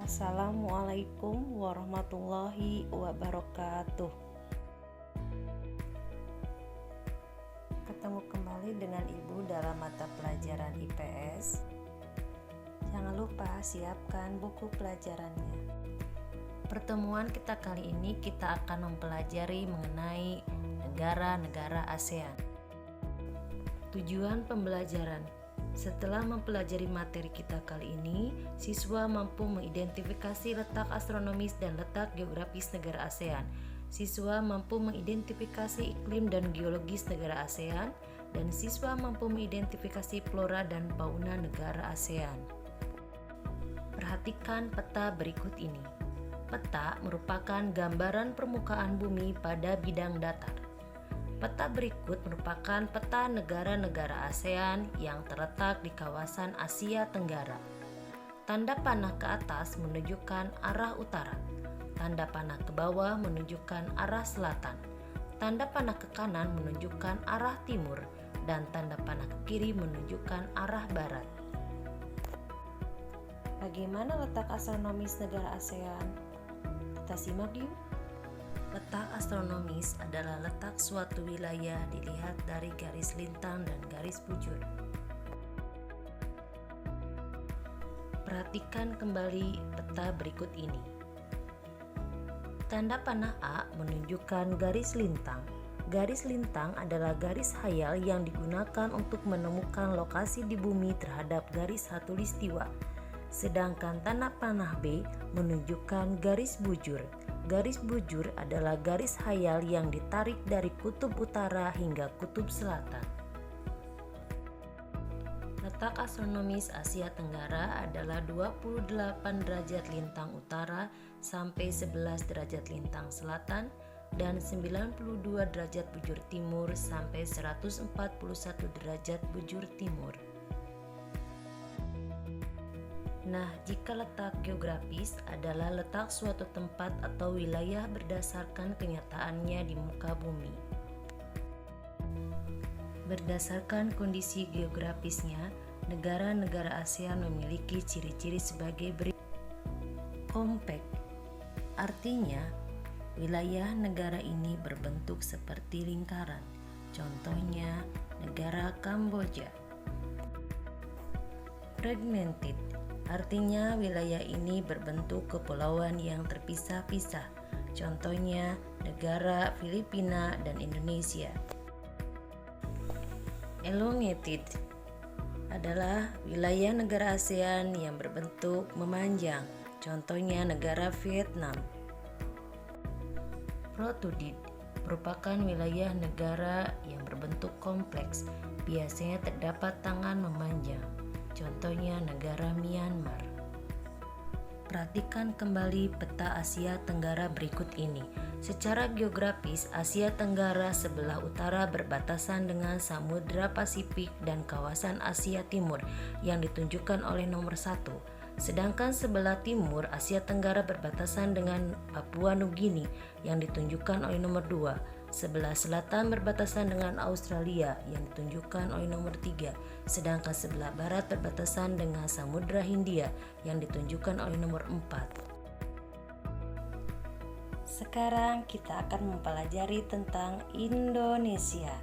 Assalamualaikum warahmatullahi wabarakatuh. Ketemu kembali dengan Ibu dalam mata pelajaran IPS. Jangan lupa siapkan buku pelajarannya. Pertemuan kita kali ini kita akan mempelajari mengenai negara-negara ASEAN. Tujuan pembelajaran. Setelah mempelajari materi kita kali ini, siswa mampu mengidentifikasi letak astronomis dan letak geografis negara ASEAN. Siswa mampu mengidentifikasi iklim dan geologis negara ASEAN, dan siswa mampu mengidentifikasi flora dan fauna negara ASEAN. Perhatikan peta berikut ini. Peta merupakan gambaran permukaan bumi pada bidang datar. Peta berikut merupakan peta negara-negara ASEAN yang terletak di kawasan Asia Tenggara. Tanda panah ke atas menunjukkan arah utara, tanda panah ke bawah menunjukkan arah selatan, tanda panah ke kanan menunjukkan arah timur, dan tanda panah ke kiri menunjukkan arah barat. Bagaimana letak astronomis negara ASEAN? Kita simak yuk. Letak astronomis adalah letak suatu wilayah dilihat dari garis lintang dan garis bujur. Perhatikan kembali peta berikut ini. Tanda panah A menunjukkan garis lintang. Garis lintang adalah garis khayal yang digunakan untuk menemukan lokasi di bumi terhadap garis khatulistiwa. Sedangkan tanda panah B menunjukkan garis bujur. Garis bujur adalah garis khayal yang ditarik dari kutub utara hingga kutub selatan. Letak astronomis Asia Tenggara adalah 28 derajat lintang utara sampai 11 derajat lintang selatan dan 92 derajat bujur timur sampai 141 derajat bujur timur. Nah, jika letak geografis adalah letak suatu tempat atau wilayah berdasarkan kenyataannya di muka bumi. Berdasarkan kondisi geografisnya, negara-negara ASEAN memiliki ciri-ciri sebagai berikut. Kompak, artinya wilayah negara ini berbentuk seperti lingkaran. Contohnya, negara Kamboja. Fragmented, artinya wilayah ini berbentuk kepulauan yang terpisah-pisah. Contohnya negara Filipina dan Indonesia. Elongated adalah wilayah negara ASEAN yang berbentuk memanjang. Contohnya negara Vietnam. Protruded merupakan wilayah negara yang berbentuk kompleks. Biasanya terdapat tangan memanjang. Contohnya negara Myanmar. Perhatikan kembali peta Asia Tenggara berikut ini. Secara geografis, Asia Tenggara sebelah utara berbatasan dengan Samudra Pasifik dan kawasan Asia Timur yang ditunjukkan oleh nomor 1. Sedangkan sebelah timur Asia Tenggara berbatasan dengan Papua Nugini yang ditunjukkan oleh nomor 2. Sebelah selatan berbatasan dengan Australia yang ditunjukkan oleh nomor 3, sedangkan sebelah barat berbatasan dengan Samudra Hindia yang ditunjukkan oleh nomor 4. Sekarang kita akan mempelajari tentang Indonesia.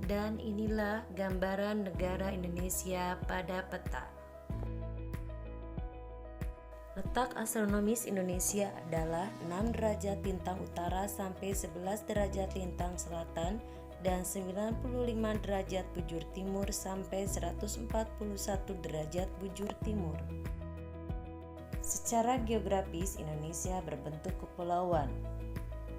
Dan inilah gambaran negara Indonesia pada peta. Letak astronomis Indonesia adalah 6 derajat lintang utara sampai 11 derajat lintang selatan dan 95 derajat bujur timur sampai 141 derajat bujur timur. Secara geografis, Indonesia berbentuk kepulauan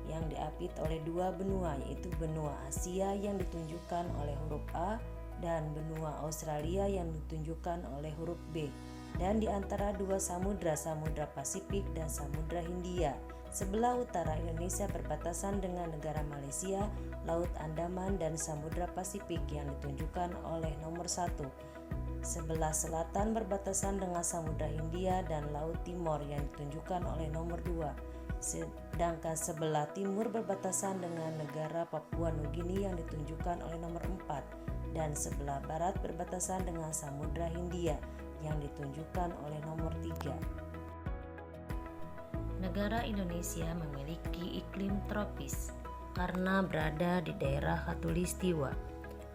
yang diapit oleh dua benua, yaitu benua Asia yang ditunjukkan oleh huruf A dan benua Australia yang ditunjukkan oleh huruf B. Dan di antara dua samudra, Samudra Pasifik dan Samudra Hindia. Sebelah utara Indonesia berbatasan dengan negara Malaysia, Laut Andaman dan Samudra Pasifik yang ditunjukkan oleh nomor 1. Sebelah selatan berbatasan dengan Samudra Hindia dan Laut Timor yang ditunjukkan oleh nomor 2. Sedangkan sebelah timur berbatasan dengan negara Papua Nugini yang ditunjukkan oleh nomor 4. Dan sebelah barat berbatasan dengan Samudra Hindia yang ditunjukkan oleh nomor 3. Negara Indonesia memiliki iklim tropis karena berada di daerah khatulistiwa.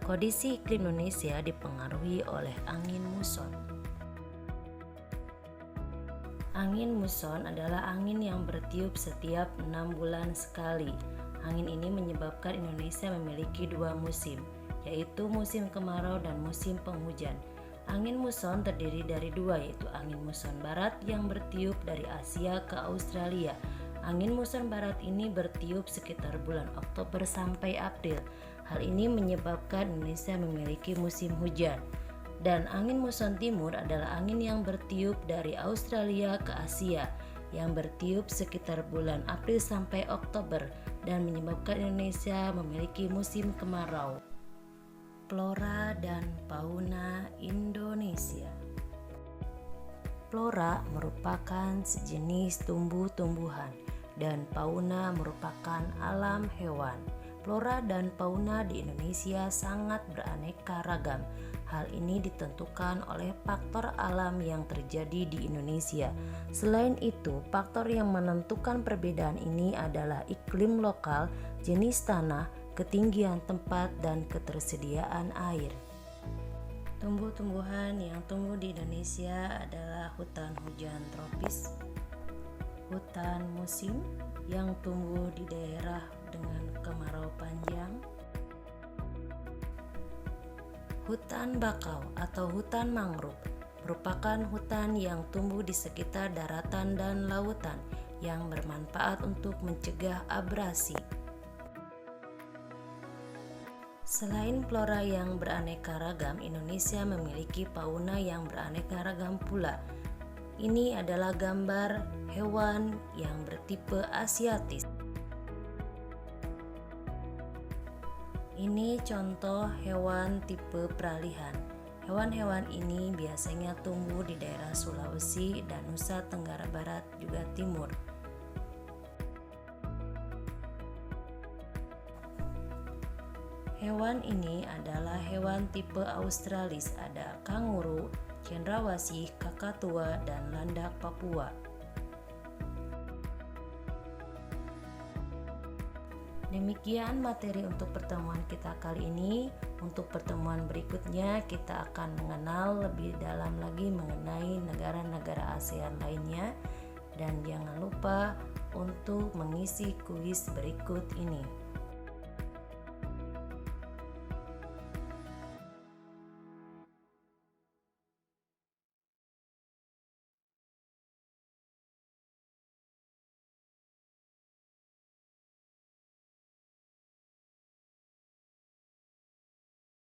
Kondisi iklim Indonesia dipengaruhi oleh angin muson. Angin muson adalah angin yang bertiup setiap 6 bulan sekali. Angin ini menyebabkan Indonesia memiliki 2 musim, yaitu musim kemarau dan musim penghujan. Angin muson terdiri dari 2, yaitu angin muson barat yang bertiup dari Asia ke Australia. Angin muson barat ini bertiup sekitar bulan Oktober sampai April. Hal ini menyebabkan Indonesia memiliki musim hujan. Dan angin muson timur adalah angin yang bertiup dari Australia ke Asia, yang bertiup sekitar bulan April sampai Oktober dan menyebabkan Indonesia memiliki musim kemarau. Flora dan fauna Indonesia. Flora merupakan sejenis tumbuh-tumbuhan dan fauna merupakan alam hewan. Flora dan fauna di Indonesia sangat beraneka ragam. Hal ini ditentukan oleh faktor alam yang terjadi di Indonesia. Selain itu, faktor yang menentukan perbedaan ini adalah iklim lokal, jenis tanah, ketinggian tempat, dan ketersediaan air. Tumbuh-tumbuhan yang tumbuh di Indonesia adalah hutan hujan tropis, hutan musim yang tumbuh di daerah dengan kemarau panjang, hutan bakau atau hutan mangrove merupakan hutan yang tumbuh di sekitar daratan dan lautan yang bermanfaat untuk mencegah abrasi. Selain flora yang beraneka ragam, Indonesia memiliki fauna yang beraneka ragam pula. Ini adalah gambar hewan yang bertipe asiatis. Ini contoh hewan tipe peralihan. Hewan-hewan ini biasanya tumbuh di daerah Sulawesi dan Nusa Tenggara Barat juga Timur. Hewan ini adalah hewan tipe Australis, ada kanguru, cendrawasih, kakatua, dan landak Papua. Demikian materi untuk pertemuan kita kali ini. Untuk pertemuan berikutnya kita akan mengenal lebih dalam lagi mengenai negara-negara ASEAN lainnya. Dan jangan lupa untuk mengisi kuis berikut ini.